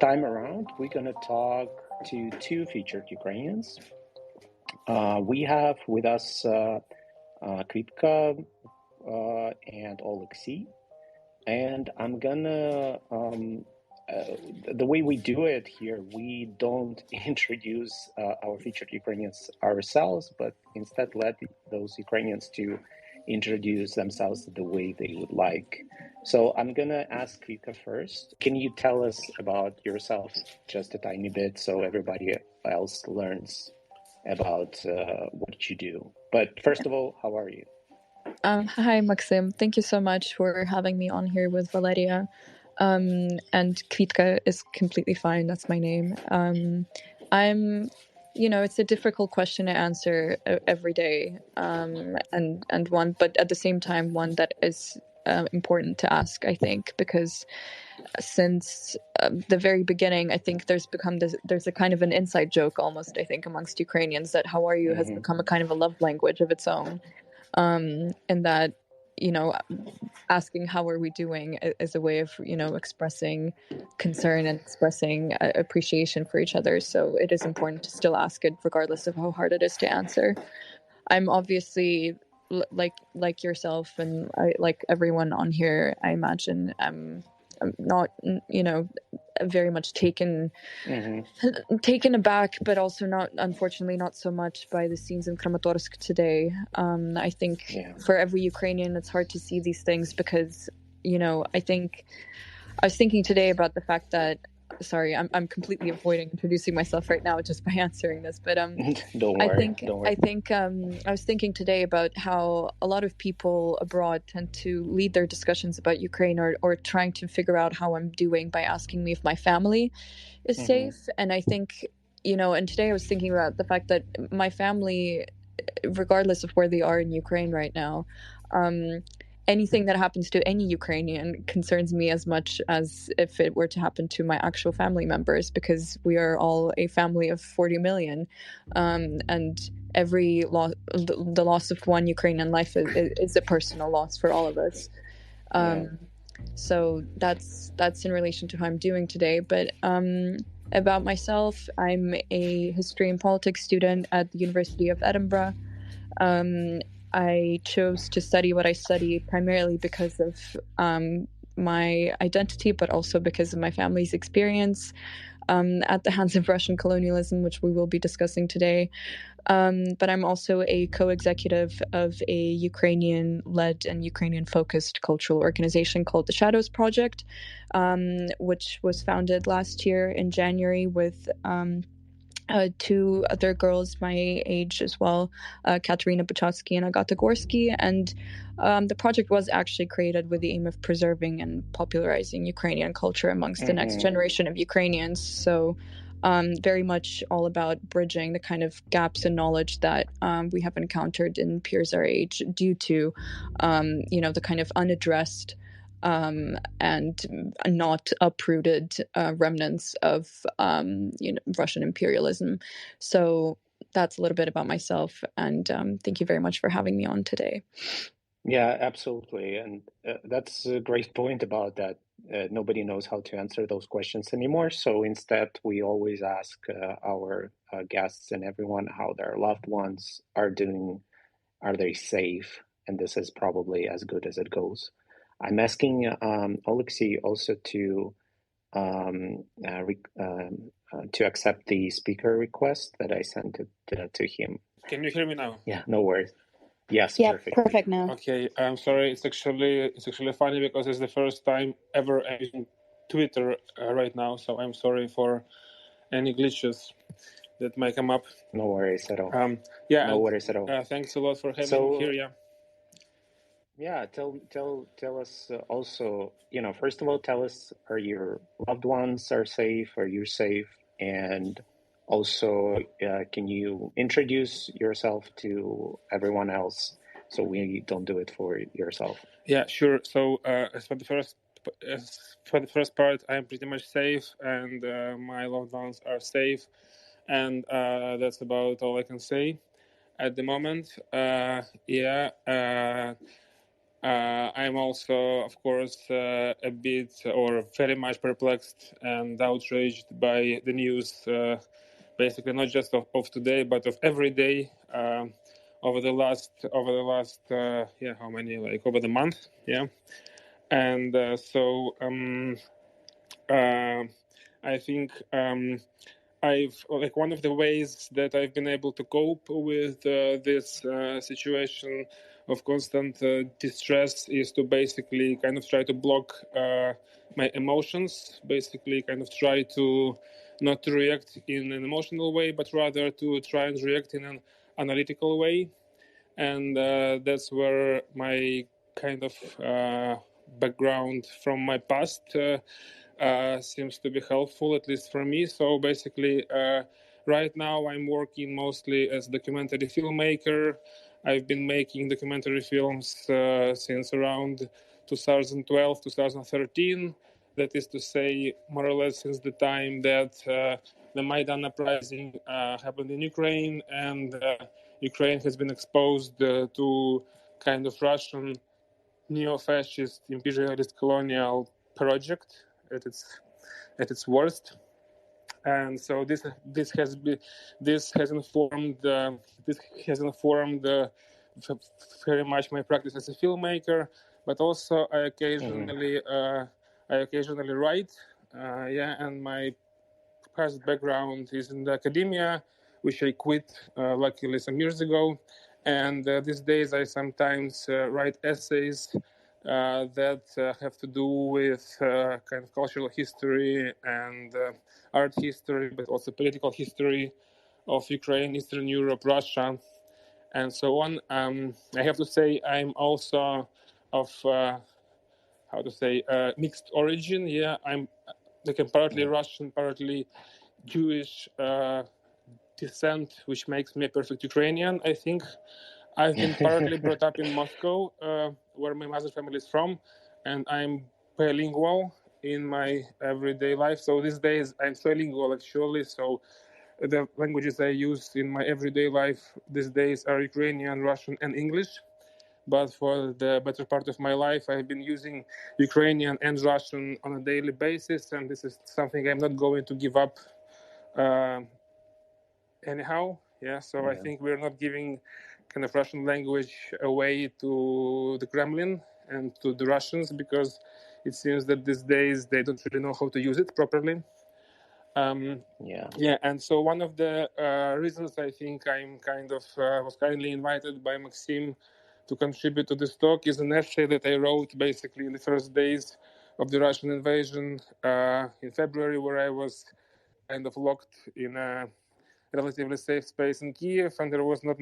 time around, we're going to talk to two featured Ukrainians. We have with us Kvitka and Oleksiy, and I'm gonna the way we do it here, we don't introduce our featured Ukrainians ourselves, but instead let those Ukrainians to introduce themselves the way they would like. So I'm gonna ask Kvitka first. Can you tell us about yourself just a tiny bit so everybody else learns about what you do? But first of all, how are you? Hi, Maxim. Thank you so much for having me on here with Valeria. And Kvitka is completely fine. That's my name. It's a difficult question to answer every day, and one, but at the same time, one that is important to ask, I think, because since the very beginning, I think there's a kind of an inside joke almost, I think, amongst Ukrainians that "how are you" has become a kind of a love language of its own. And that, asking how are we doing is a way of, expressing concern and expressing appreciation for each other. So it is important to still ask it regardless of how hard it is to answer. I'm obviously like yourself and like everyone on here, I imagine I'm not, very much taken aback, but also unfortunately not so much by the scenes in Kramatorsk today. I think for every Ukrainian, it's hard to see these things because, I think I was thinking today about the fact that, sorry, I'm completely avoiding introducing myself right now just by answering this, but don't worry. I was thinking today about how a lot of people abroad tend to lead their discussions about Ukraine or trying to figure out how I'm doing by asking me if my family is safe. And I think, and today I was thinking about the fact that my family, regardless of where they are in Ukraine right now, anything that happens to any Ukrainian concerns me as much as if it were to happen to my actual family members, because we are all a family of 40 million. And every the loss of one Ukrainian life is a personal loss for all of us. So that's in relation to how I'm doing today. But about myself, I'm a history and politics student at the University of Edinburgh. I chose to study what I study primarily because of my identity, but also because of my family's experience at the hands of Russian colonialism, which we will be discussing today. But I'm also a co-executive of a Ukrainian-led and Ukrainian-focused cultural organization called the Shadows Project, which was founded last year in January with two other girls my age as well, Katerina Buchatsky and Agata Gorsky. And the project was actually created with the aim of preserving and popularizing Ukrainian culture amongst the next generation of Ukrainians. So very much all about bridging the kind of gaps in knowledge that we have encountered in peers our age due to, the kind of unaddressed and not uprooted remnants of Russian imperialism. So that's a little bit about myself, and thank you very much for having me on today. Yeah, absolutely, and that's a great point about that. Nobody knows how to answer those questions anymore, so instead we always ask our guests and everyone how their loved ones are doing. Are they safe? And this is probably as good as it goes. I'm asking Oleksiy also to accept the speaker request that I sent to him. Can you hear me now? Yeah, no worries. Yes, yeah, perfect now. Okay, I'm sorry. It's actually funny because it's the first time ever I'm using Twitter right now, so I'm sorry for any glitches that might come up. No worries at all. No worries at all. Thanks a lot for having me here. Yeah, tell us also, first of all, tell us, are your loved ones are safe? Are you safe? And also, can you introduce yourself to everyone else so we don't do it for yourself? Yeah, sure. So as for the first part, I'm pretty much safe, and my loved ones are safe, and that's about all I can say at the moment. I'm also, of course, a bit or very much perplexed and outraged by the news, basically not just of today, but of every day over the last how many, like over the month, and I think I've like one of the ways that I've been able to cope with this situation of constant distress is to basically kind of try to block my emotions, basically kind of try to not to react in an emotional way, but rather to try and react in an analytical way. And that's where my kind of background from my past seems to be helpful, at least for me. So basically, right now I'm working mostly as a documentary filmmaker. I've been making documentary films since around 2012, 2013. That is to say, more or less since the time that the Maidan uprising happened in Ukraine, and Ukraine has been exposed to kind of Russian neo-fascist, imperialist, colonial project at its worst. And so this has informed very much my practice as a filmmaker, but also I occasionally write, and my past background is in the academia, which I quit luckily some years ago. And these days I sometimes write essays that have to do with kind of cultural history and art history, but also political history of Ukraine, Eastern Europe, Russia, and so on. I have to say I'm also of mixed origin. I'm partly Russian, partly Jewish descent, which makes me a perfect Ukrainian, I think. I've been partly brought up in Moscow, where my mother's family is from, and I'm bilingual in my everyday life. So these days I'm trilingual, actually. So the languages I use in my everyday life these days are Ukrainian, Russian, and English. But for the better part of my life, I've been using Ukrainian and Russian on a daily basis, and this is something I'm not going to give up anyhow. So I think we're not giving kind of Russian language away to the Kremlin and to the Russians, because it seems that these days they don't really know how to use it properly. And so one of the reasons I think I'm kind of was kindly invited by Maxim to contribute to this talk is an essay that I wrote basically in the first days of the Russian invasion in February, where I was kind of locked in a relatively safe space in Kiev, and there was not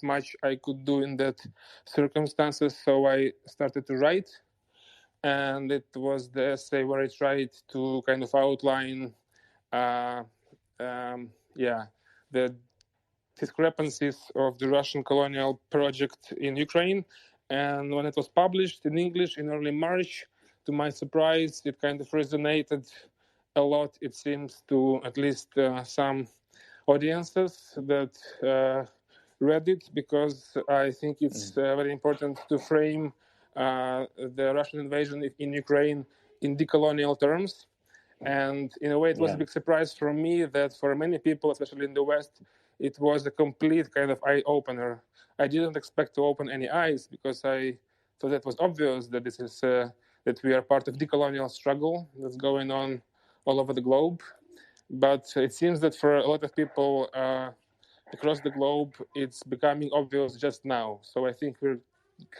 much I could do in that circumstances. So I started to write, and it was the essay where I tried to kind of outline, the discrepancies of the Russian colonial project in Ukraine. And when it was published in English in early March, to my surprise, it kind of resonated a lot, it seems, to at least some audiences that read it, because I think it's very important to frame the Russian invasion in Ukraine in decolonial terms. And in a way, it was a big surprise for me that for many people, especially in the West, it was a complete kind of eye-opener. I didn't expect to open any eyes, because I thought it was obvious that this is that we are part of decolonial struggle that's going on all over the globe. But it seems that for a lot of people across the globe, it's becoming obvious just now. So I think we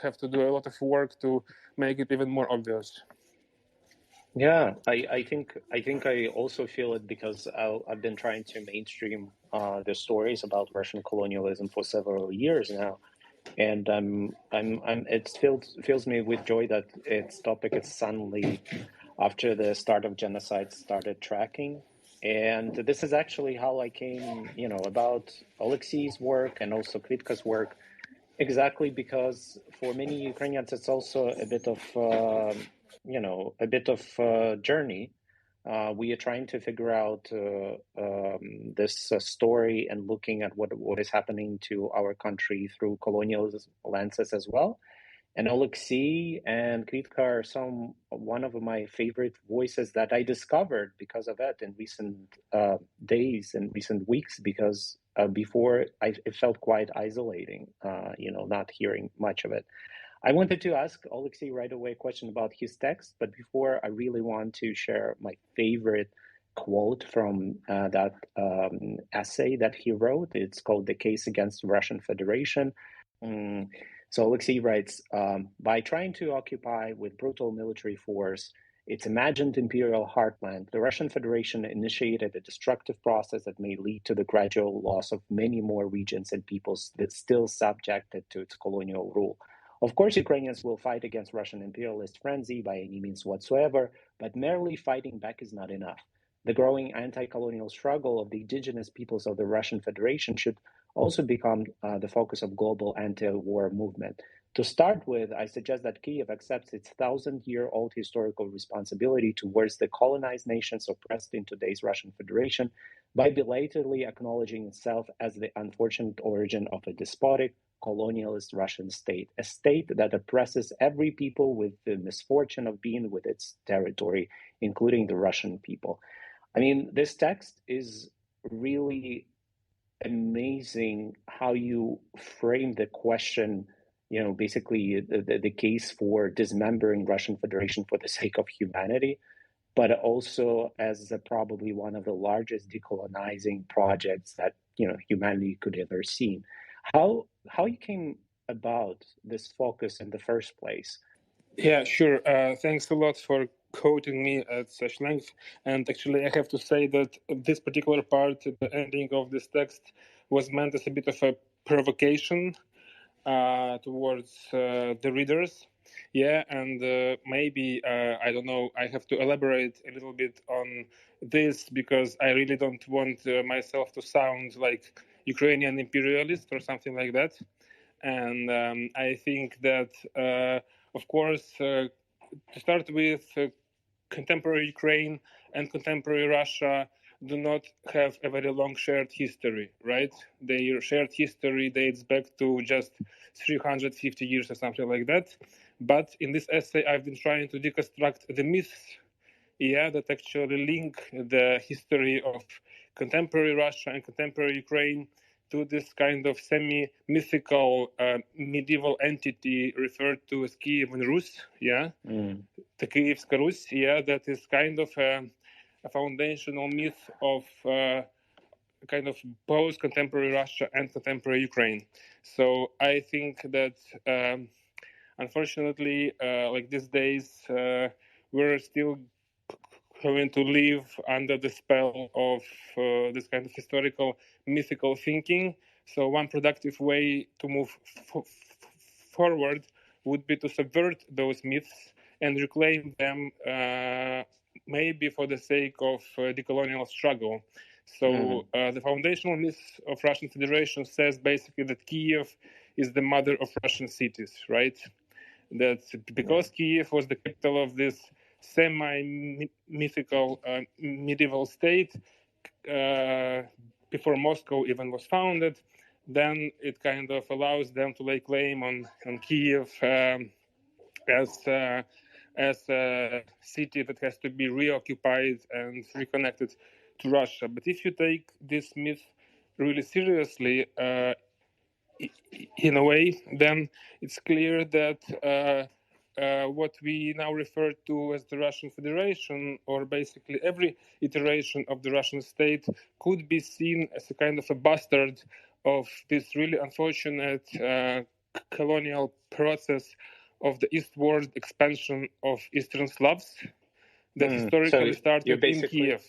have to do a lot of work to make it even more obvious. Yeah, I think I also feel it, because I've been trying to mainstream the stories about Russian colonialism for several years now, and it fills me with joy that its topic is suddenly, after the start of genocide, started tracking. And this is actually how I came, about Oleksiy's work and also Kvitka's work, exactly because for many Ukrainians it's also a bit of journey. We are trying to figure out this story and looking at what is happening to our country through colonial lenses as well. And Oleksiy and Kvitka are one of my favorite voices that I discovered because of it in recent days and recent weeks, because before it felt quite isolating, not hearing much of it. I wanted to ask Oleksiy right away a question about his text, but before, I really want to share my favorite quote from that essay that he wrote. It's called "The Case Against the Russian Federation." So Oleksiy writes, by trying to occupy with brutal military force its imagined imperial heartland, the Russian Federation initiated a destructive process that may lead to the gradual loss of many more regions and peoples that still subjected to its colonial rule. Of course, Ukrainians will fight against Russian imperialist frenzy by any means whatsoever, but merely fighting back is not enough. The growing anti-colonial struggle of the indigenous peoples of the Russian Federation should also become the focus of global anti-war movement. To start with, I suggest that Kiev accepts its 1,000-year-old historical responsibility towards the colonized nations oppressed in today's Russian Federation by belatedly acknowledging itself as the unfortunate origin of a despotic, colonialist Russian state, a state that oppresses every people with the misfortune of being with its territory, including the Russian people. I mean, this text is really amazing how you frame the question, basically the case for dismembering Russian Federation for the sake of humanity, but also as probably one of the largest decolonizing projects that humanity could ever see. How you came about this focus in the first place? Yeah, sure. Thanks a lot for quoting me at such length. And actually, I have to say that this particular part, the ending of this text, was meant as a bit of a provocation towards the readers. Yeah, and maybe, I don't know, I have to elaborate a little bit on this because I really don't want myself to sound like Ukrainian imperialist or something like that. And I think that, of course, to start with, contemporary Ukraine and contemporary Russia do not have a very long shared history, right? Their shared history dates back to just 350 years or something like that. But in this essay, I've been trying to deconstruct the myths, that actually link the history of contemporary Russia and contemporary Ukraine to this kind of semi-mythical medieval entity referred to as Kievan Rus, the Kievska Rus, that is kind of a foundational myth of kind of both contemporary Russia and contemporary Ukraine. So I think that unfortunately, like these days, we're still going to live under the spell of this kind of historical mythical thinking. So one productive way to move forward would be to subvert those myths and reclaim them, maybe for the sake of the colonial struggle. So the foundational myth of Russian Federation says basically that Kiev is the mother of Russian cities, right? That because Kiev was the capital of this semi-mythical medieval state before Moscow even was founded, then it kind of allows them to lay claim on Kiev as a city that has to be reoccupied and reconnected to Russia. But if you take this myth really seriously, in a way, then it's clear that what we now refer to as the Russian Federation, or basically every iteration of the Russian state, could be seen as a kind of a bastard of this really unfortunate colonial process of the eastward expansion of Eastern Slavs that historically started in Kiev.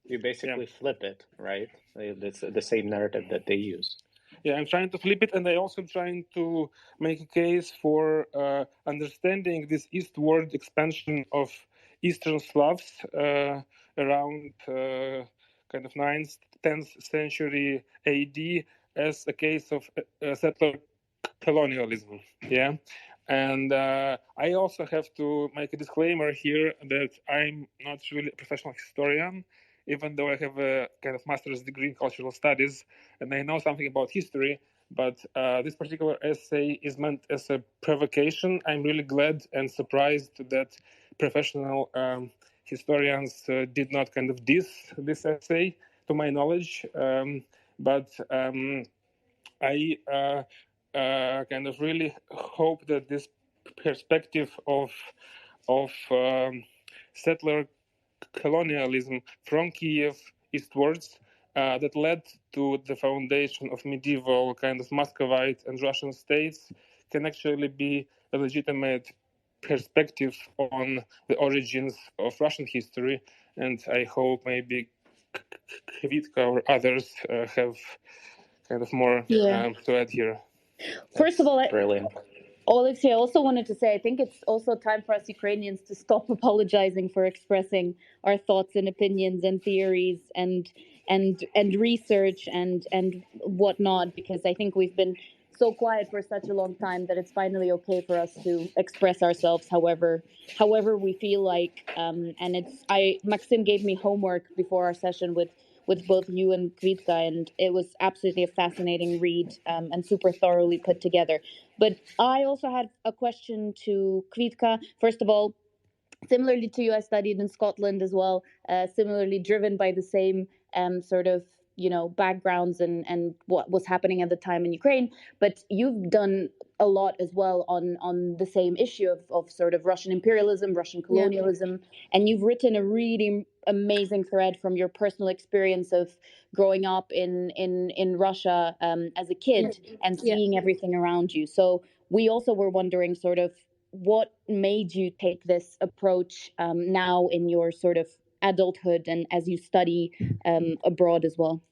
You basically flip it, right? It's the same narrative that they use. Yeah, I'm trying to flip it, and I also trying to make a case for understanding this eastward expansion of Eastern Slavs around kind of 9th, 10th century AD as a case of settler colonialism. Yeah. And I also have to make a disclaimer here that I'm not really a professional historian, even though I have a kind of master's degree in cultural studies and I know something about history. But this particular essay is meant as a provocation. I'm really glad and surprised that professional historians did not kind of diss this essay, to my knowledge. But I kind of really hope that this perspective of settler colonialism from Kiev eastwards that led to the foundation of medieval kind of Muscovite and Russian states can actually be a legitimate perspective on the origins of Russian history. And I hope maybe Kvitka or others have kind of more to add here. First of all, Brilliant. Oleksiy, I also wanted to say, I think it's also time for us Ukrainians to stop apologizing for expressing our thoughts and opinions and theories and research and whatnot, because I think we've been so quiet for such a long time that it's finally okay for us to express ourselves however we feel like. And Maxim gave me homework before our session with both you and Kvitka, and it was absolutely a fascinating read and super thoroughly put together. But I also had a question to Kvitka. First of all, similarly to you, I studied in Scotland as well, similarly driven by the same sort of, backgrounds and what was happening at the time in Ukraine. But you've done a lot as well on the same issue of sort of Russian imperialism, Russian colonialism, and you've written a really amazing thread from your personal experience of growing up in Russia as a kid and seeing everything around you. So we also were wondering sort of what made you take this approach now in your sort of adulthood and as you study abroad as well.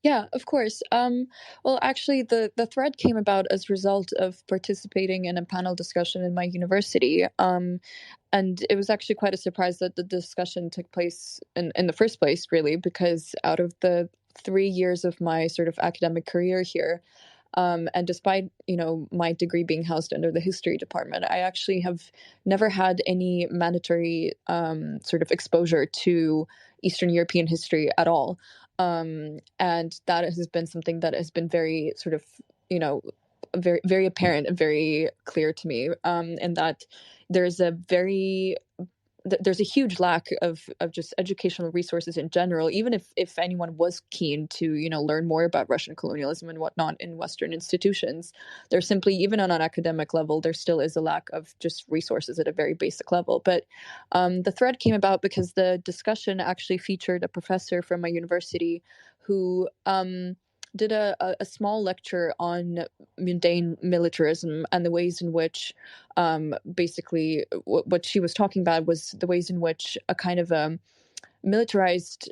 Yeah, of course. Well, actually, the thread came about as a result of participating in a panel discussion in my university. And it was actually quite a surprise that the discussion took place in the first place, really, because out of the 3 years of my sort of academic career here, and despite, my degree being housed under the history department, I actually have never had any mandatory sort of exposure to Eastern European history at all. And that has been something that has been very sort of, very, very apparent and very clear to me, and that there's a huge lack of just educational resources in general, even if anyone was keen to, learn more about Russian colonialism and whatnot in Western institutions. There's simply, even on an academic level, there still is a lack of just resources at a very basic level. But the thread came about because the discussion actually featured a professor from my university who did a small lecture on mundane militarism and the ways in which basically what she was talking about was the ways in which a kind of militarized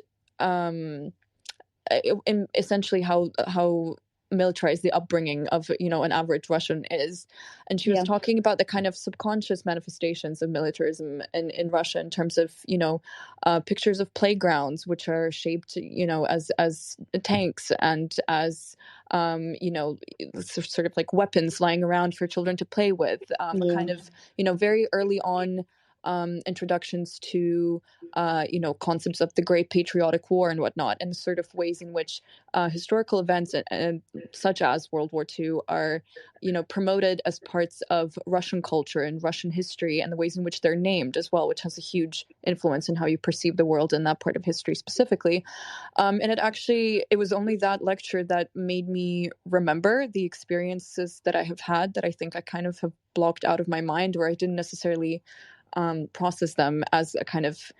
essentially how militarized the upbringing of an average Russian is. And she was talking about the kind of subconscious manifestations of militarism in Russia in terms of pictures of playgrounds which are shaped as tanks and as sort of like weapons lying around for children to play with, kind of very early on introductions to concepts of the Great Patriotic War and whatnot, and sort of ways in which historical events and such as World War II are promoted as parts of Russian culture and Russian history, and the ways in which they're named as well, which has a huge influence in how you perceive the world in that part of history specifically. And it was only that lecture that made me remember the experiences that I have had that I think I kind of have blocked out of my mind, where I didn't necessarily process them as a kind of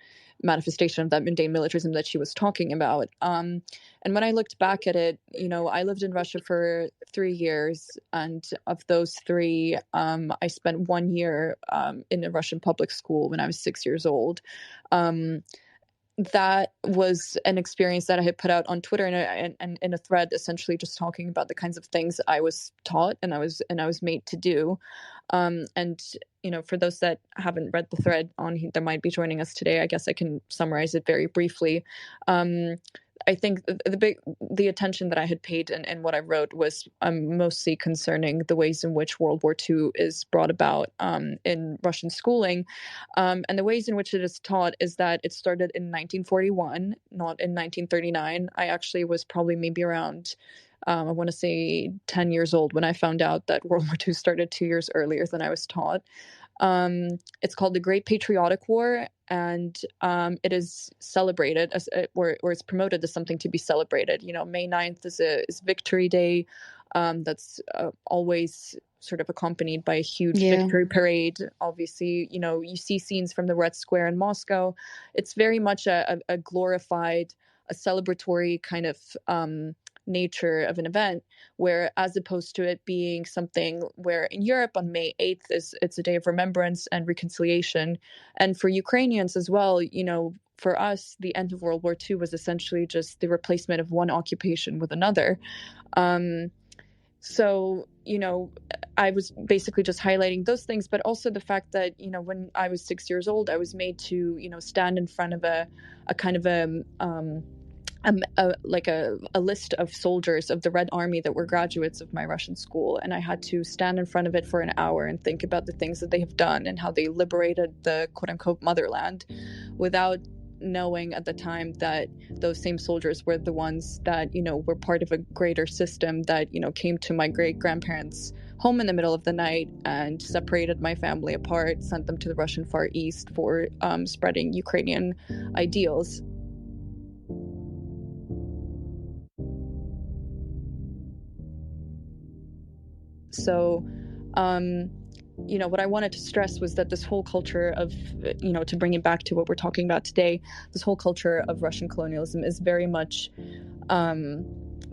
manifestation of that mundane militarism that she was talking about. And when I looked back at it, I lived in Russia for 3 years, and of those 3, I spent 1 year in a Russian public school when I was 6 years old. That was an experience that I had put out on Twitter and in a thread, essentially just talking about the kinds of things I was taught and I was made to do. And for those that haven't read the thread that might be joining us today, I guess I can summarize it very briefly. I think the attention that I had paid and what I wrote was mostly concerning the ways in which World War II is brought about in Russian schooling, and the ways in which it is taught is that it started in 1941, not in 1939. I actually was probably maybe around I want to say 10 years old when I found out that World War II started 2 years earlier than I was taught. It's called the Great Patriotic War, and it is celebrated as, or it's promoted as something to be celebrated. May 9th is Victory Day. That's always sort of accompanied by a huge victory parade. Obviously, you see scenes from the Red Square in Moscow. It's very much a glorified, a celebratory kind of nature of an event, where as opposed to it being something where in Europe on May 8th it's a day of remembrance and reconciliation. And for Ukrainians as well, for us, the end of World War II was essentially just the replacement of one occupation with another. So, I was basically just highlighting those things, but also the fact that, when I was 6 years old, I was made to, stand in front of a kind of a list of soldiers of the Red Army that were graduates of my Russian school. And I had to stand in front of it for an hour and think about the things that they have done and how they liberated the quote unquote motherland, without knowing at the time that those same soldiers were the ones that, were part of a greater system that, came to my great grandparents' home in the middle of the night and separated my family apart, sent them to the Russian Far East for spreading Ukrainian ideals. So, what I wanted to stress was that this whole culture of, to bring it back to what we're talking about today, this whole culture of Russian colonialism is very much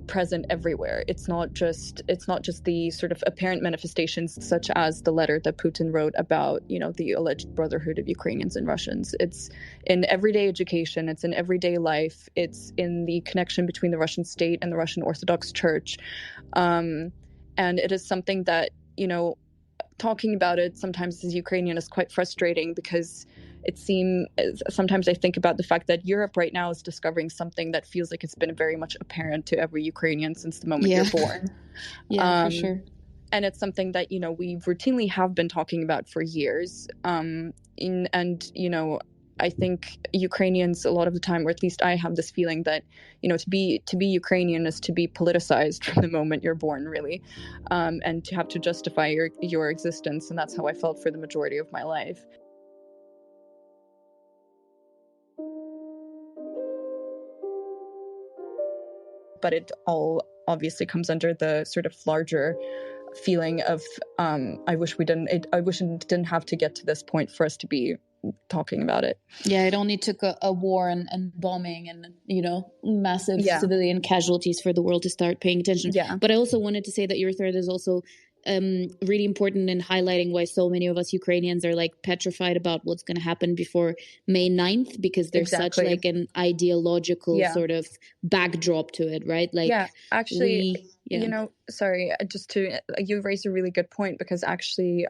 present everywhere. It's not just the sort of apparent manifestations, such as the letter that Putin wrote about, the alleged brotherhood of Ukrainians and Russians. It's in everyday education. It's in everyday life. It's in the connection between the Russian state and the Russian Orthodox Church. And it is something that, talking about it sometimes as Ukrainian is quite frustrating, because sometimes I think about the fact that Europe right now is discovering something that feels like it's been very much apparent to every Ukrainian since the moment you're born. For sure. And it's something that, we routinely have been talking about for years. I think Ukrainians a lot of the time, or at least I have this feeling that, to be Ukrainian is to be politicized from the moment you're born, really, and to have to justify your existence. And that's how I felt for the majority of my life. But it all obviously comes under the sort of larger feeling of, I wish it didn't have to get to this point for us to be talking about it. Yeah, it only took a war and bombing and, massive civilian casualties for the world to start paying attention. Yeah. But I also wanted to say that your thread is also really important in highlighting why so many of us Ukrainians are like petrified about what's going to happen before May 9th, because there's such like an ideological sort of backdrop to it, right? Like, actually, you raised a really good point, because actually,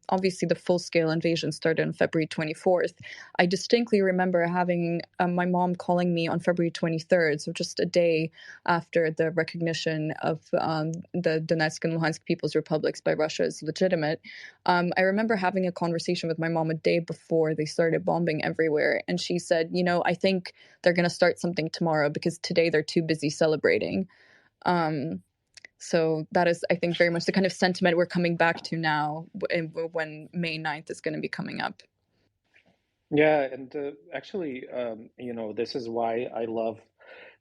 obviously the full-scale invasion started on February 24th. I distinctly remember having my mom calling me on February 23rd, so just a day after the recognition of the Donetsk and Luhansk People's Republics by Russia as legitimate. I remember having a conversation with my mom a day before they started bombing everywhere, and she said, I think they're going to start something tomorrow because today they're too busy celebrating. So that is, I think, very much the kind of sentiment we're coming back to now when May 9th is going to be coming up. Yeah, and actually, this is why I love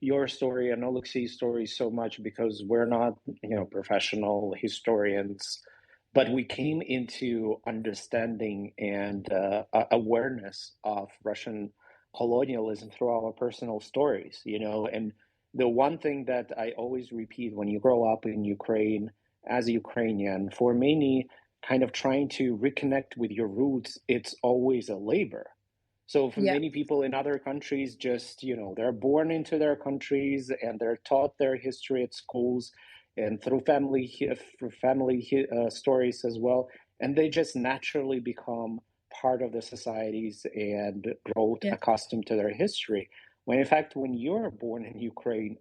your story and Oleksiy's story so much, because we're not, professional historians, but we came into understanding and awareness of Russian colonialism through our personal stories, and the one thing that I always repeat when you grow up in Ukraine as a Ukrainian, for many kind of trying to reconnect with your roots, it's always a labor. So for many people in other countries, just, they're born into their countries and they're taught their history at schools and through family stories as well. And they just naturally become part of the societies and grow accustomed to their history. When in fact, when you're born in Ukraine,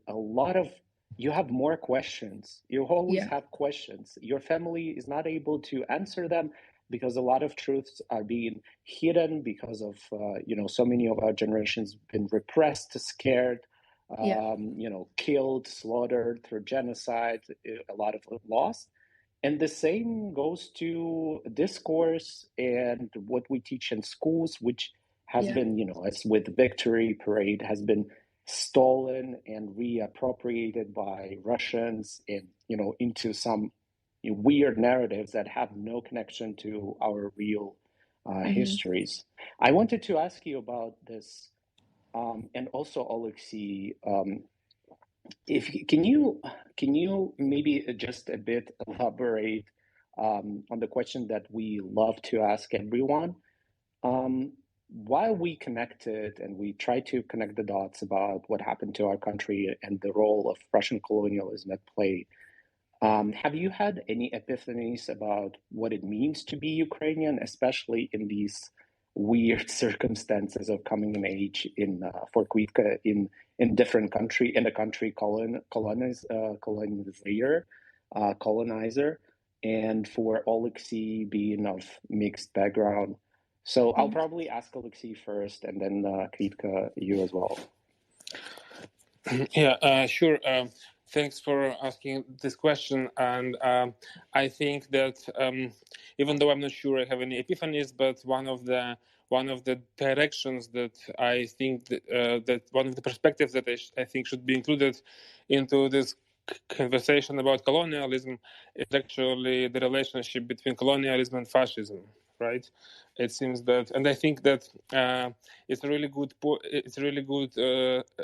you have more questions. You always have questions. Your family is not able to answer them because a lot of truths are being hidden because of, so many of our generations been repressed, scared, killed, slaughtered through genocide, a lot of loss. And the same goes to discourse and what we teach in schools, which has been, as with Victory Parade, has been stolen and reappropriated by Russians and, into some weird narratives that have no connection to our real histories. I wanted to ask you about this, and also Oleksiy, can you maybe just a bit elaborate on the question that we love to ask everyone? While we connected and we try to connect the dots about what happened to our country and the role of Russian colonialism at play, have you had any epiphanies about what it means to be Ukrainian, especially in these weird circumstances of coming of age for Kvitka in different country, in a country colonizer, and for Oleksiy being of mixed background? So I'll probably ask Oleksiy first, and then Kvitka, you as well. Yeah, sure. Thanks for asking this question. And I think that even though I'm not sure I have any epiphanies, but one of the directions that I think that one of the perspectives that I think should be included into this conversation about colonialism is actually the relationship between colonialism and fascism. Right? It seems that, and I think that it's a really good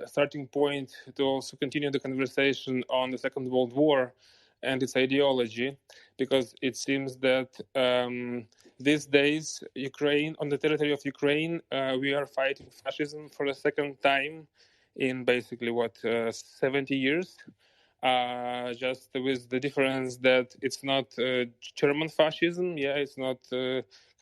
starting point to also continue the conversation on the Second World War and its ideology, because it seems that these days, Ukraine, on the territory of Ukraine, we are fighting fascism for the second time in basically 70 years. Just with the difference that it's not German fascism, it's not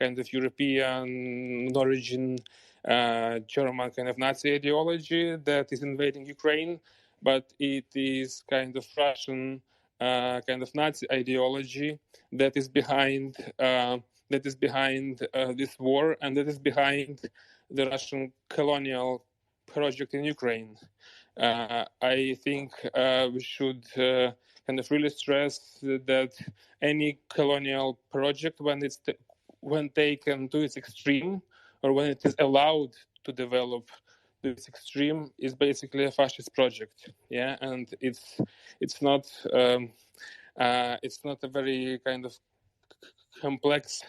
kind of European origin German kind of Nazi ideology that is invading Ukraine, but it is kind of Russian kind of Nazi ideology that is behind this war, and that is behind the Russian colonial project in Ukraine. I think we should kind of really stress that any colonial project, when taken to its extreme, or when it is allowed to develop to its extreme, is basically a fascist project. Yeah, and it's not a very kind of complex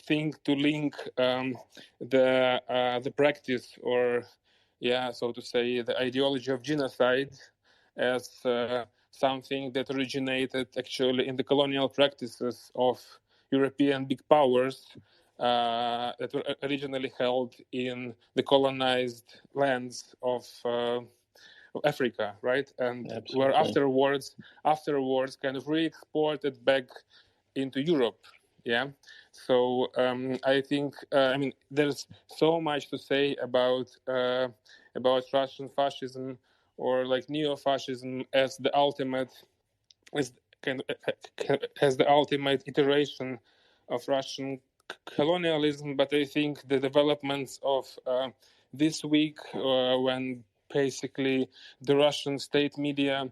thing to link the practice, or so to say, the ideology of genocide as something that originated actually in the colonial practices of European big powers that were originally held in the colonized lands of Africa, right? And Absolutely. were afterwards kind of re-exported back into Europe. Yeah. So I think there's so much to say about Russian fascism, or like neo-fascism, as the ultimate iteration of Russian colonialism. But I think the developments of this week, when basically the Russian state media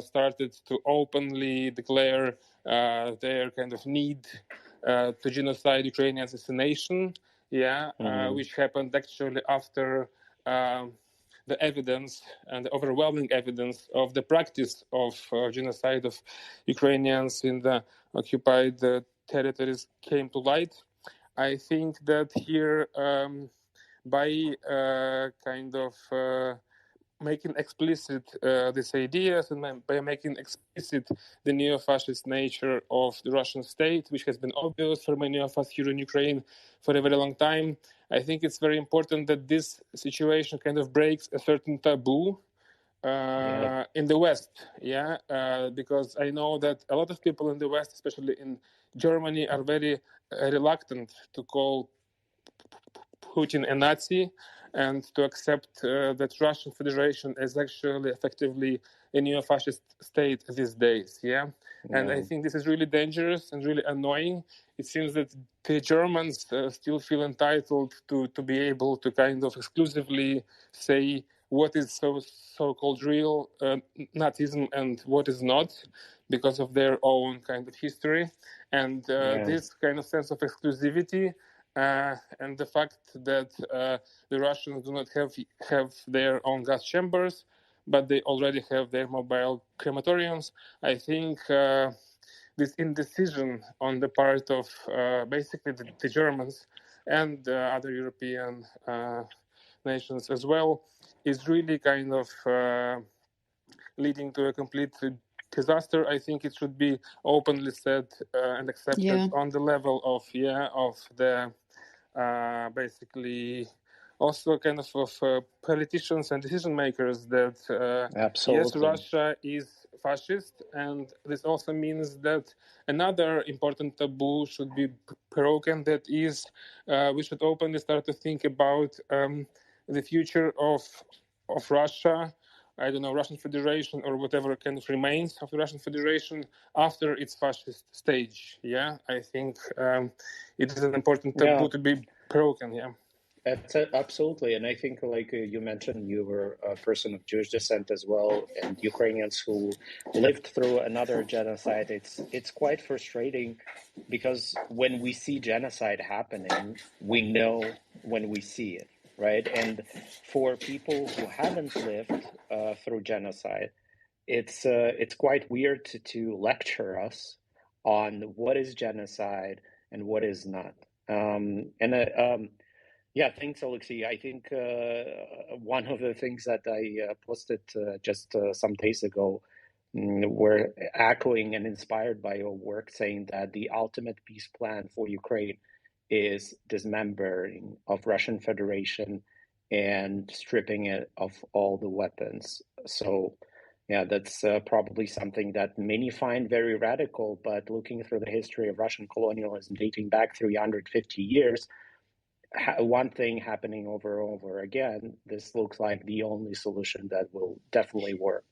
started to openly declare their kind of need to genocide Ukrainians as a nation, which happened actually after the evidence and the overwhelming evidence of the practice of genocide of Ukrainians in the occupied territories came to light. I think that here, by kind of making explicit these ideas, and by making explicit the neo-fascist nature of the Russian state, which has been obvious for many of us here in Ukraine for a very long time, I think it's very important that this situation kind of breaks a certain taboo in the West, because I know that a lot of people in the West, especially in Germany, are very reluctant to call Putin a Nazi and to accept that Russian Federation is actually effectively a neo-fascist state these days. And I think this is really dangerous and really annoying. It seems that the Germans still feel entitled to be able to kind of exclusively say what is so-called real Nazism and what is not, because of their own kind of history, and this kind of sense of exclusivity, and the fact that the Russians do not have their own gas chambers, but they already have their mobile crematoriums. I think this indecision on the part of basically the Germans and other European nations as well is really kind of leading to a complete disaster. I think it should be openly said and accepted on the level of the basically also kind of politicians and decision makers that yes, Russia is fascist, and this also means that another important taboo should be broken, that is we should openly start to think about the future of Russia, I don't know, Russian Federation or whatever kind of remains of the Russian Federation after its fascist stage. Yeah, I think it is an important taboo to be broken. Yeah. That's absolutely, and I think, like you mentioned, you were a person of Jewish descent as well, and Ukrainians who lived through another genocide. It's quite frustrating because when we see genocide happening, we know when we see it, right? And for people who haven't lived through genocide, it's quite weird to lecture us on what is genocide and what is not. Yeah, thanks, Oleksiy. I think one of the things that I posted just some days ago were echoing and inspired by your work, saying that the ultimate peace plan for Ukraine is dismembering of Russian Federation and stripping it of all the weapons. So, yeah, that's probably something that many find very radical, but looking through the history of Russian colonialism dating back 350 years, one thing happening over and over again, this looks like the only solution that will definitely work.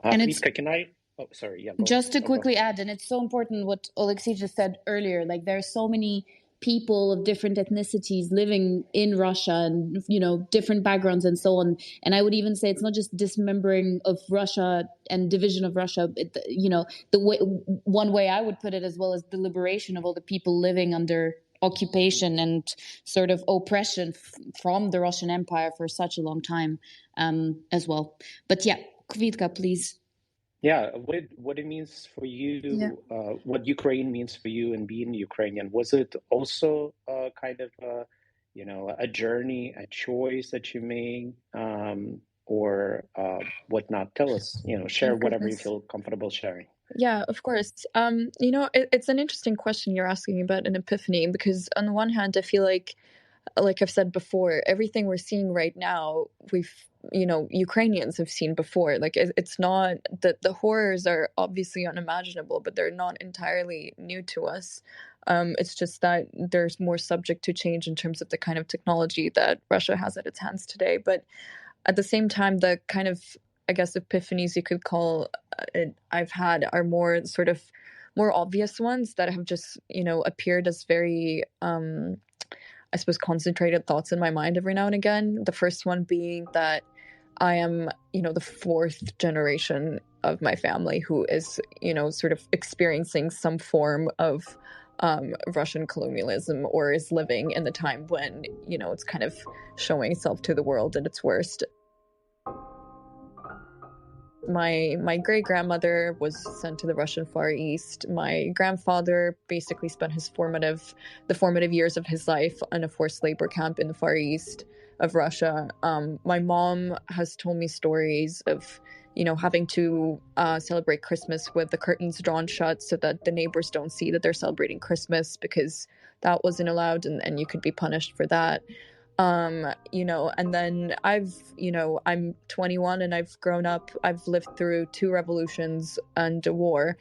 And Kvitka, can I? Oh, sorry. Yeah. Just to quickly add, and it's so important what Oleksiy just said earlier. Like, there are so many people of different ethnicities living in Russia, and different backgrounds and so on. And I would even say it's not just dismembering of Russia and division of Russia. One way I would put it as well as the liberation of all the people living under occupation and sort of oppression from the Russian Empire for such a long time as well. But yeah, Kvitka, please. Yeah, what it means for you, what Ukraine means for you and being Ukrainian. Was it also kind of a journey, a choice that you made, or whatnot? Tell us, share whatever you feel comfortable sharing. Yeah, of course. It's an interesting question you're asking about an epiphany, because on the one hand, I feel like I've said before, everything we're seeing right now, Ukrainians have seen before. Like, it's not that the horrors are obviously unimaginable, but they're not entirely new to us. It's just that there's more subject to change in terms of the kind of technology that Russia has at its hands today. But at the same time, the kind of, I guess, epiphanies you could call it I've had are more sort of more obvious ones that have just, appeared as very, I suppose, concentrated thoughts in my mind every now and again. The first one being that I am, the fourth generation of my family who is, sort of experiencing some form of Russian colonialism, or is living in the time when, it's kind of showing itself to the world at its worst. My great-grandmother was sent to the Russian Far East. My grandfather basically spent the formative years of his life in a forced labor camp in the Far East of Russia. My mom has told me stories of, having to celebrate Christmas with the curtains drawn shut so that the neighbors don't see that they're celebrating Christmas, because that wasn't allowed, and you could be punished for that. And then I'm 21 and I've grown up, I've lived through 2 revolutions and a war.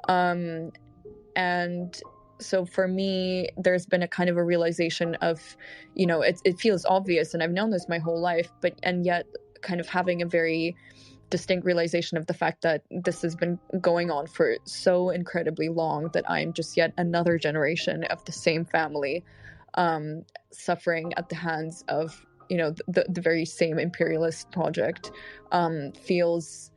And so for me, there's been a kind of a realization of, it feels obvious, and I've known this my whole life, and yet kind of having a very distinct realization of the fact that this has been going on for so incredibly long, that I'm just yet another generation of the same family suffering at the hands of the very same imperialist project feels,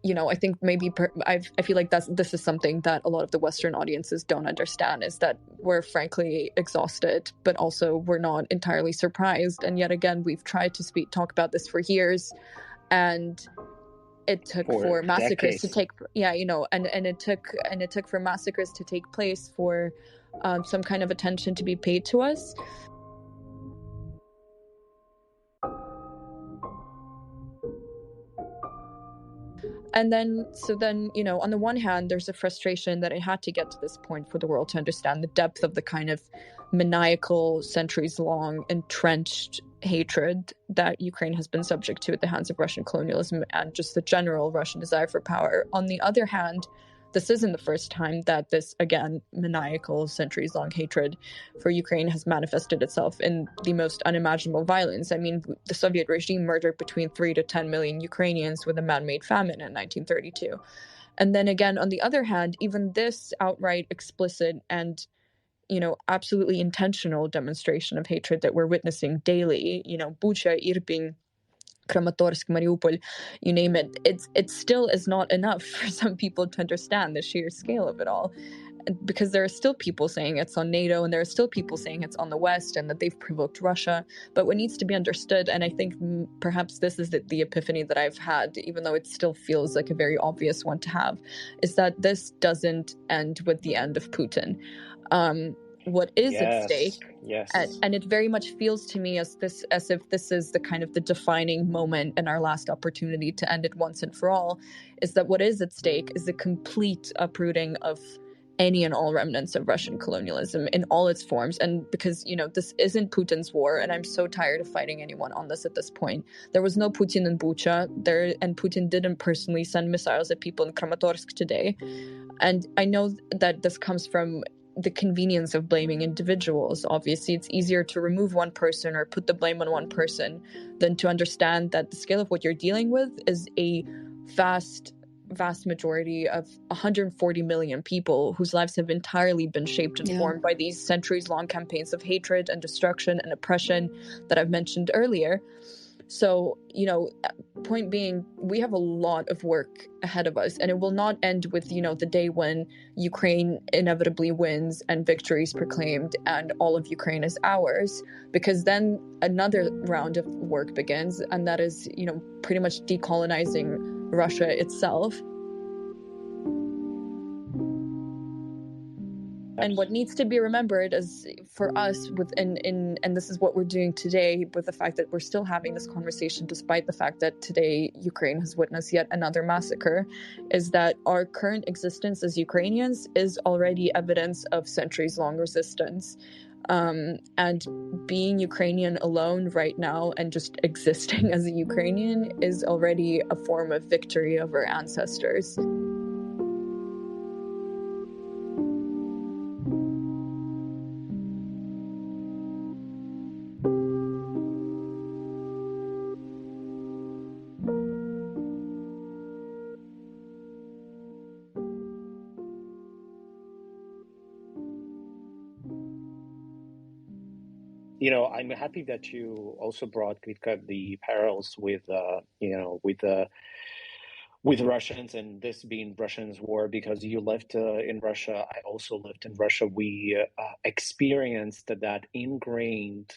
I think maybe I feel like this is something that a lot of the Western audiences don't understand, is that we're frankly exhausted, but also we're not entirely surprised. And yet again, we've tried to talk about this for years, and it took for massacres to take, and it took for massacres to take place for some kind of attention to be paid to us. And then, on the one hand, there's a frustration that it had to get to this point for the world to understand the depth of the kind of maniacal, centuries-long, entrenched hatred that Ukraine has been subject to at the hands of Russian colonialism and just the general Russian desire for power. On the other hand, this isn't the first time that this, again, maniacal, centuries-long hatred for Ukraine has manifested itself in the most unimaginable violence. I mean, the Soviet regime murdered between 3 to 10 million Ukrainians with a man-made famine in 1932. And then again, on the other hand, even this outright, explicit, and absolutely intentional demonstration of hatred that we're witnessing daily, Bucha, Irpin, Kramatorsk, Mariupol, you name it, it still is not enough for some people to understand the sheer scale of it all. Because there are still people saying it's on NATO, and there are still people saying it's on the West, and that they've provoked Russia. But what needs to be understood, and I think perhaps this is the epiphany that I've had, even though it still feels like a very obvious one to have, is that this doesn't end with the end of Putin. What is at stake, and it very much feels to me as if this is the kind of the defining moment and our last opportunity to end it once and for all, is that what is at stake is the complete uprooting of any and all remnants of Russian colonialism in all its forms. And because, this isn't Putin's war, and I'm so tired of fighting anyone on this at this point. There was no Putin in Bucha, and Putin didn't personally send missiles at people in Kramatorsk today. And I know that this comes from the convenience of blaming individuals. Obviously, it's easier to remove one person or put the blame on one person than to understand that the scale of what you're dealing with is a vast majority of 140 million people whose lives have entirely been shaped and formed by these centuries-long campaigns of hatred and destruction and oppression that I've mentioned earlier. So, point being, we have a lot of work ahead of us, and it will not end with, the day when Ukraine inevitably wins and victory is proclaimed and all of Ukraine is ours, because then another round of work begins, and that is, pretty much decolonizing Russia itself. And what needs to be remembered is, for us, and this is what we're doing today, with the fact that we're still having this conversation, despite the fact that today Ukraine has witnessed yet another massacre, is that our current existence as Ukrainians is already evidence of centuries-long resistance. And being Ukrainian alone right now and just existing as a Ukrainian is already a form of victory of our ancestors. I'm happy that you also brought, Kvitka, the parallels with Russians, and this being Russians' war, because you lived in Russia. I also lived in Russia. We experienced that ingrained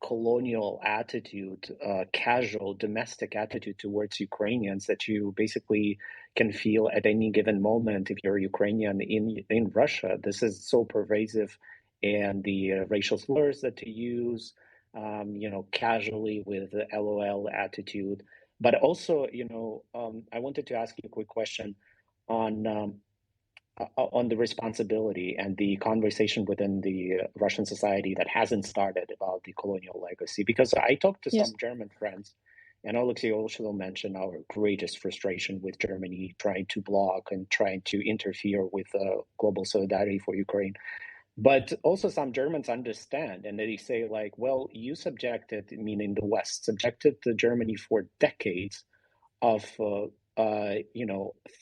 colonial attitude, casual domestic attitude towards Ukrainians that you basically can feel at any given moment if you're Ukrainian in Russia. This is so pervasive, and the racial slurs that to use, casually with the LOL attitude. But also, I wanted to ask you a quick question on the responsibility and the conversation within the Russian society that hasn't started about the colonial legacy. Because I talked to some German friends, and Oleksiy also mentioned our greatest frustration with Germany trying to block and trying to interfere with global solidarity for Ukraine. But also some Germans understand, and they say, like, well, you subjected, meaning the West, subjected to Germany for decades of,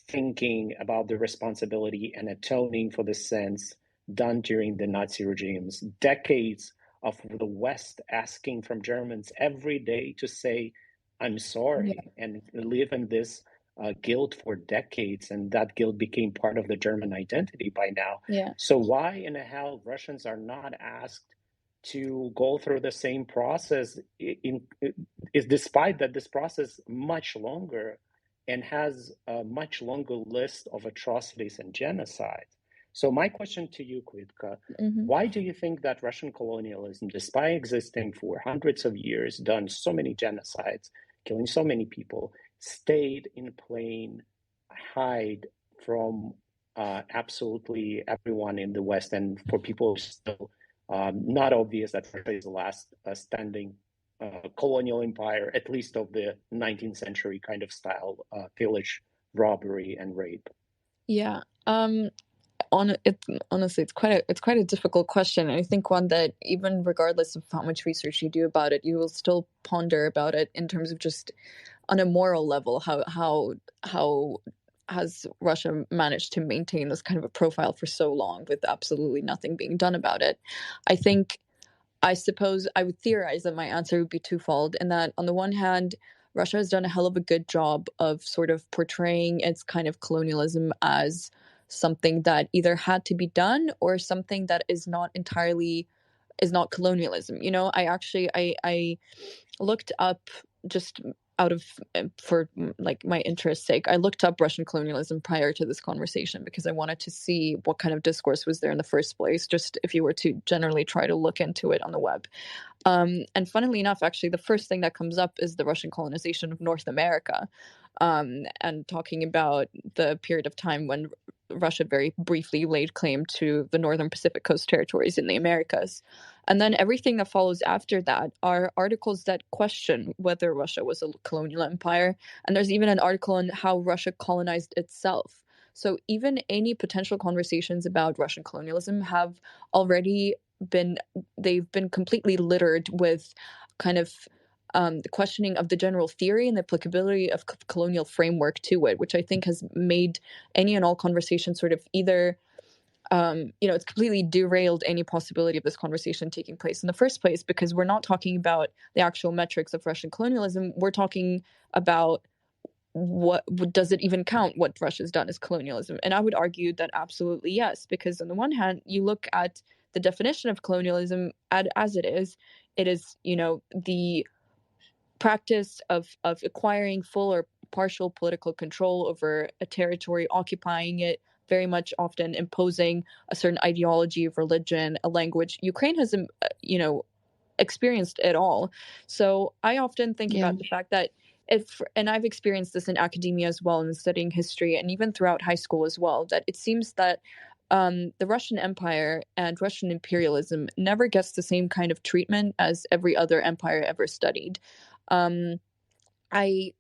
thinking about the responsibility and atoning for the sins done during the Nazi regimes, decades of the West asking from Germans every day to say, I'm sorry, and live in this guilt for decades, and that guilt became part of the German identity by now. Yeah. So why in the hell Russians are not asked to go through the same process is despite that this process much longer and has a much longer list of atrocities and genocide. So my question to you, Kvitka, why do you think that Russian colonialism, despite existing for hundreds of years, done so many genocides, killing so many people, stayed in plain hide from absolutely everyone in the West, and for people still not obvious that Russia is the last standing colonial empire, at least of the 19th century kind of style, pillage, robbery, and rape? Yeah. Honestly, it's quite a difficult question. And I think one that, even regardless of how much research you do about it, you will still ponder about it in terms of just on a moral level. How has Russia managed to maintain this kind of a profile for so long with absolutely nothing being done about it? I suppose I would theorize that my answer would be twofold, in that on the one hand, Russia has done a hell of a good job of sort of portraying its kind of colonialism as something that either had to be done or something that is not colonialism. I looked up, just out of for like my interest's sake, I looked up Russian colonialism prior to this conversation because I wanted to see what kind of discourse was there in the first place, just if you were to generally try to look into it on the web. And funnily enough, actually, the first thing that comes up is the Russian colonization of North America, and talking about the period of time when Russia very briefly laid claim to the northern Pacific Coast territories in the Americas. And then everything that follows after that are articles that question whether Russia was a colonial empire. And there's even an article on how Russia colonized itself. So even any potential conversations about Russian colonialism have already they've been completely littered with kind of the questioning of the general theory and the applicability of colonial framework to it, which I think has made any and all conversation sort of either, it's completely derailed any possibility of this conversation taking place in the first place, because we're not talking about the actual metrics of Russian colonialism. We're talking about what does it even count what Russia's done as colonialism? And I would argue that absolutely yes, because on the one hand, you look at the definition of colonialism as it is, the practice of acquiring full or partial political control over a territory, occupying it, very much often imposing a certain ideology of religion, a language. Ukraine has, experienced it all. So I often think about the fact that and I've experienced this in academia as well, and studying history, and even throughout high school as well, that it seems that the Russian Empire and Russian imperialism never gets the same kind of treatment as every other empire ever studied. I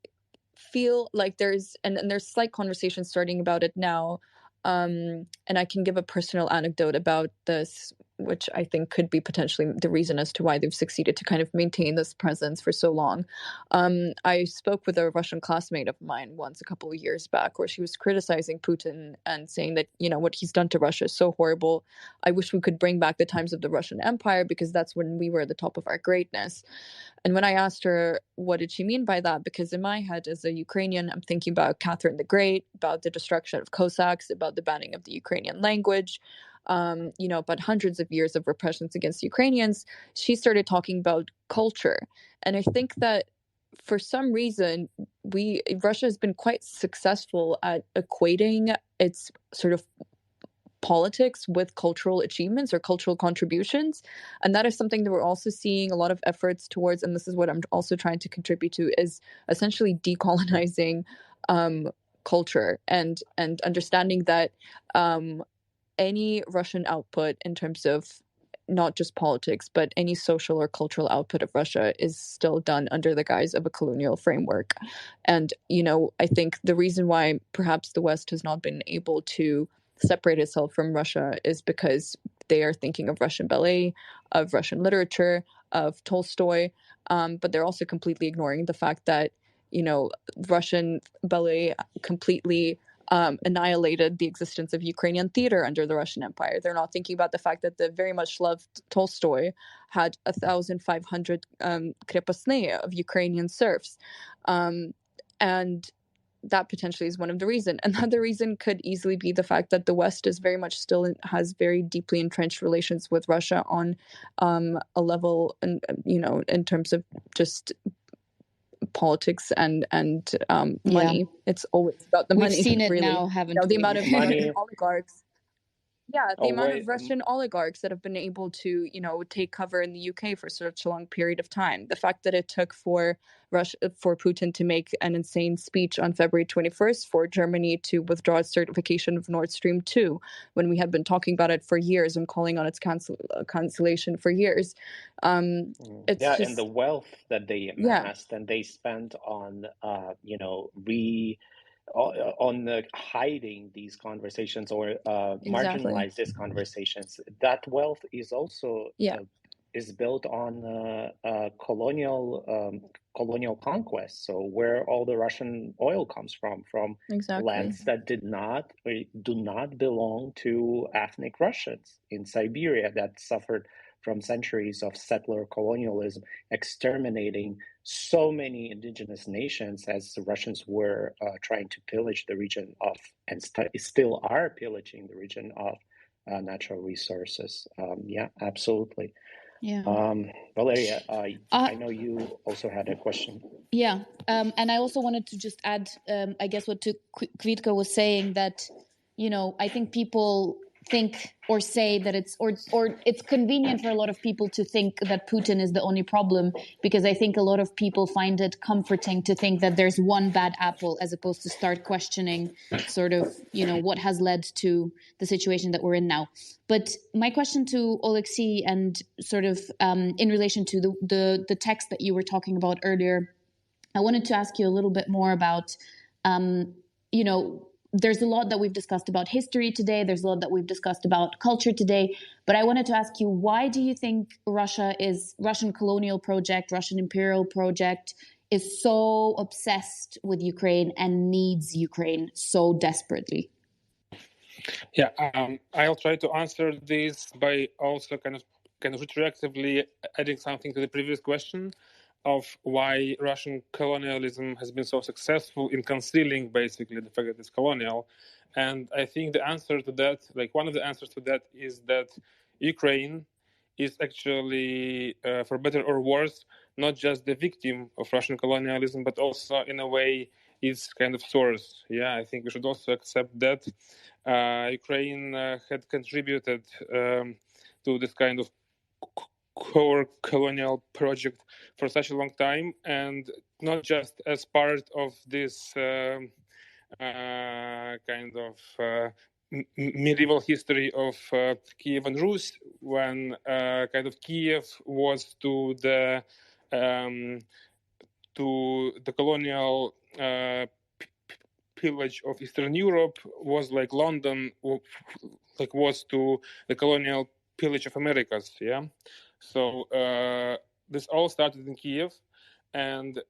feel like there's slight conversations starting about it now. And I can give a personal anecdote about this, which I think could be potentially the reason as to why they've succeeded to kind of maintain this presence for so long. I spoke with a Russian classmate of mine once a couple of years back, where she was criticizing Putin and saying that, what he's done to Russia is so horrible. I wish we could bring back the times of the Russian Empire, because that's when we were at the top of our greatness. And when I asked her, what did she mean by that? Because in my head, as a Ukrainian, I'm thinking about Catherine the Great, about the destruction of Cossacks, about the banning of the Ukrainian language, about hundreds of years of repressions against Ukrainians. She started talking about culture. And I think that for some reason, Russia has been quite successful at equating its sort of politics with cultural achievements or cultural contributions. And that is something that we're also seeing a lot of efforts towards, and this is what I'm also trying to contribute to, is essentially decolonizing culture and understanding that any Russian output in terms of not just politics, but any social or cultural output of Russia is still done under the guise of a colonial framework. And, I think the reason why perhaps the West has not been able to separate itself from Russia is because they are thinking of Russian ballet, of Russian literature, of Tolstoy, but they're also completely ignoring the fact that, Russian ballet completely annihilated the existence of Ukrainian theater under the Russian Empire. They're not thinking about the fact that the very much loved Tolstoy had 1,500 krepostnaya of Ukrainian serfs. And that potentially is one of the reasons. Another reason could easily be the fact that the West is very much still has very deeply entrenched relations with Russia on a level, in terms of just politics and money. It's always about the money. We've seen it really. now, haven't we? The amount of Money. Russian oligarchs. Yeah, the amount wait, of Russian oligarchs that have been able to, take cover in the UK for such a long period of time. The fact that it took for Putin to make an insane speech on February 21st for Germany to withdraw its certification of Nord Stream 2, when we had been talking about it for years and calling on its cancellation for years. It's and the wealth that they amassed and they spent on, hiding these conversations or marginalize these conversations. That wealth is also is built on colonial conquest. So where all the Russian oil comes from lands that do not belong to ethnic Russians in Siberia that suffered from centuries of settler colonialism, exterminating so many indigenous nations as the Russians were trying to pillage the region of, and still are pillaging the region of natural resources. Absolutely. Yeah. Valeria, I know you also had a question. Yeah. And I also wanted to just add, I guess what Kvitka was saying, that, I think people think or say that it's convenient for a lot of people to think that Putin is the only problem, because I think a lot of people find it comforting to think that there's one bad apple, as opposed to start questioning sort of, what has led to the situation that we're in now. But my question to Oleksiy, and sort of in relation to the text that you were talking about earlier, I wanted to ask you a little bit more about, there's a lot that we've discussed about history today. There's a lot that we've discussed about culture today. But I wanted to ask you, why do you think Russian colonial project, Russian imperial project is so obsessed with Ukraine and needs Ukraine so desperately? Yeah, I'll try to answer this by also kind of retroactively adding something to the previous question of why Russian colonialism has been so successful in concealing basically the fact that it's colonial. And I think the answer to that, one of the answers to that, is that Ukraine is actually, for better or worse, not just the victim of Russian colonialism, but also in a way its kind of source. Yeah, I think we should also accept that Ukraine had contributed to this kind of core colonial project for such a long time, and not just as part of this kind of medieval history of Kiev and Rus, when kind of Kiev was to the colonial pillage of Eastern Europe, was like London was to the colonial pillage of Americas. Yeah. So this all started in Kiev, and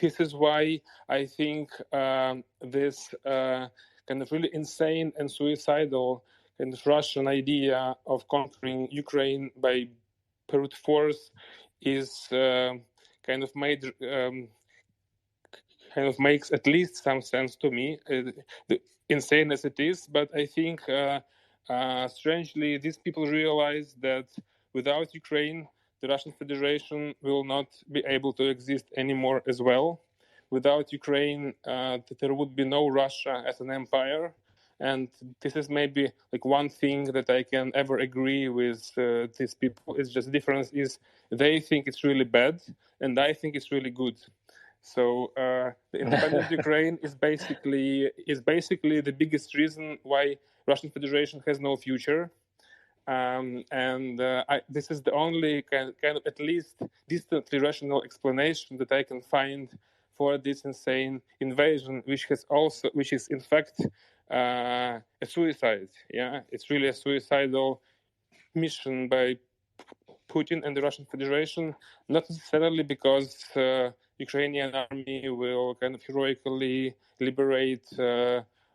this is why I think this kind of really insane and suicidal kind of Russian idea of conquering Ukraine by brute force is kind of makes at least some sense to me, insane as it is. But I think strangely, these people realize that without Ukraine, the Russian Federation will not be able to exist anymore as well. Without Ukraine, there would be no Russia as an empire. And this is maybe one thing that I can ever agree with these people. It's just the difference is they think it's really bad, and I think it's really good. So the independent Ukraine is basically the biggest reason why Russian Federation has no future, this is the only kind of at least distantly rational explanation that I can find for this insane invasion, which is in fact a suicide. Yeah, it's really a suicidal mission by Putin and the Russian Federation, not necessarily because Ukrainian army will kind of heroically liberate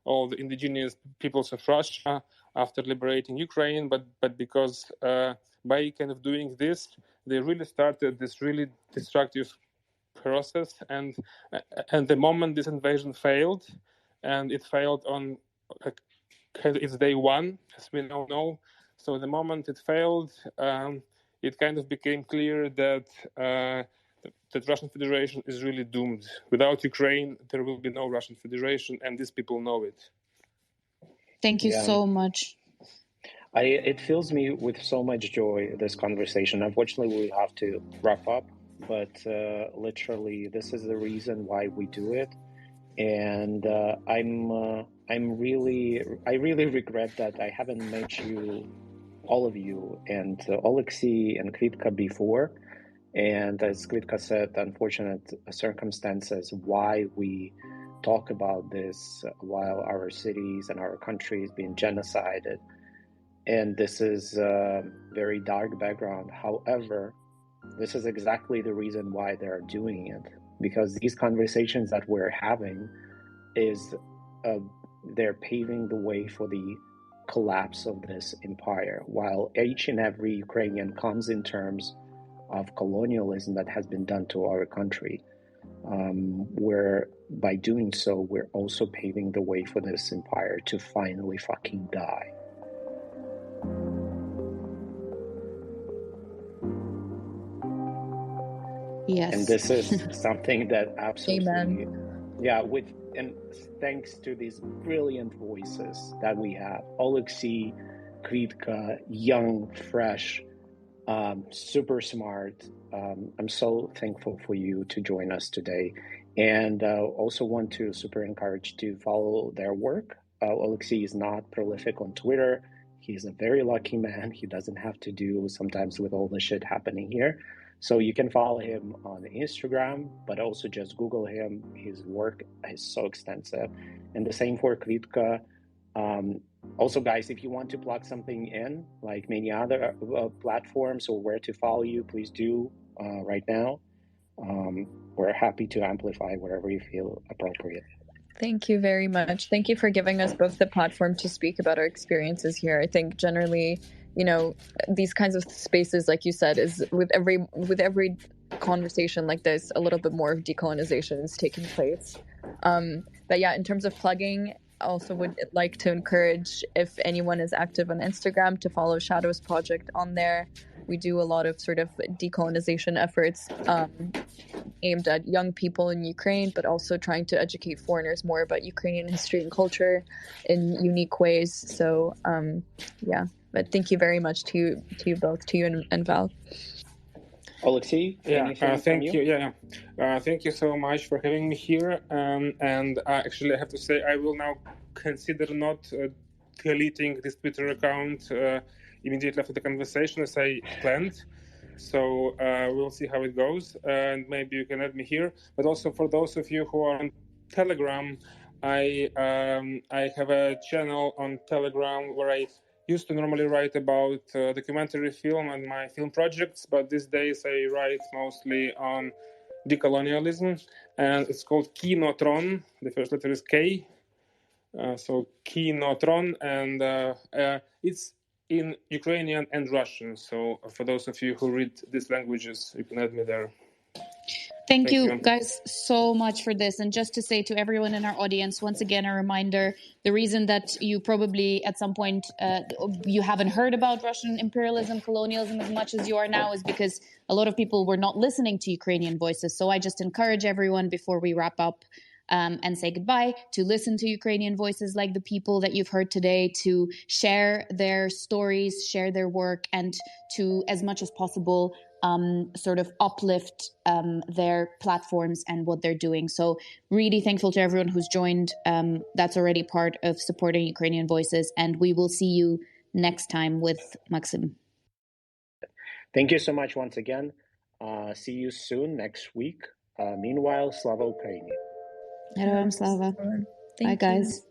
all the indigenous peoples of Russia after liberating Ukraine, but because by kind of doing this, they really started this really destructive process, and the moment this invasion failed, and it failed on it's day one, as we now know. So the moment it failed, it kind of became clear that that Russian Federation is really doomed. Without Ukraine, there will be no Russian Federation, and these people know it. Thank you so much. It fills me with so much joy, this conversation. Unfortunately, we have to wrap up, but literally, this is the reason why we do it. And I really regret that I haven't met you, all of you, and Oleksiy and Kvitka before. And as Kvitka said, unfortunate circumstances why we talk about this while our cities and our country is being genocided. And this is a very dark background. However, this is exactly the reason why they're doing it. Because these conversations that we're having is they're paving the way for the collapse of this empire, while each and every Ukrainian comes in terms of colonialism that has been done to our country, where by doing so, we're also paving the way for this empire to finally fucking die. Yes. And this is something that absolutely, Amen. And thanks to these brilliant voices that we have, Oleksiy, Kvitka, young, fresh, super smart. I'm so thankful for you to join us today. And also want to super encourage to follow their work. Oleksiy is not prolific on Twitter. He's a very lucky man. He doesn't have to do sometimes with all the shit happening here. So you can follow him on Instagram, but also just Google him. His work is so extensive. And the same for Kvitka. Also, guys, if you want to plug something in, like many other platforms or where to follow you, please do right now. We're happy to amplify whatever you feel appropriate. Thank you very much. Thank you for giving us both the platform to speak about our experiences here. I think generally, these kinds of spaces, like you said, is with every conversation like this, a little bit more of decolonization is taking place. But yeah, in terms of plugging, also would like to encourage, if anyone is active on Instagram, to follow Shadows Project on there. We do a lot of sort of decolonization efforts aimed at young people in Ukraine, but also trying to educate foreigners more about Ukrainian history and culture in unique ways. So but thank you very much to you both, to you and Val. Oleksiy, thank you. Thank you so much for having me here. And actually, I have to say, I will now consider not deleting this Twitter account immediately after the conversation as I planned. So we'll see how it goes, and maybe you can add me here. But also for those of you who are on Telegram, I have a channel on Telegram where I used to normally write about documentary film and my film projects, but these days I write mostly on decolonialism, and it's called Kinotron. The first letter is K, so Kinotron, and it's in Ukrainian and Russian. So for those of you who read these languages, you can add me there. Thank you guys so much for this. And just to say to everyone in our audience, once again, a reminder, the reason that you probably at some point you haven't heard about Russian imperialism, colonialism as much as you are now is because a lot of people were not listening to Ukrainian voices. So I just encourage everyone before we wrap up and say goodbye to listen to Ukrainian voices like the people that you've heard today, to share their stories, share their work, and to, as much as possible, sort of uplift their platforms and what they're doing. So really thankful to everyone who's joined. That's already part of supporting Ukrainian voices. And we will see you next time with Maxim. Thank you so much once again. See you soon next week. Meanwhile, Slava Ukraini. Heroям slava. Bye, guys.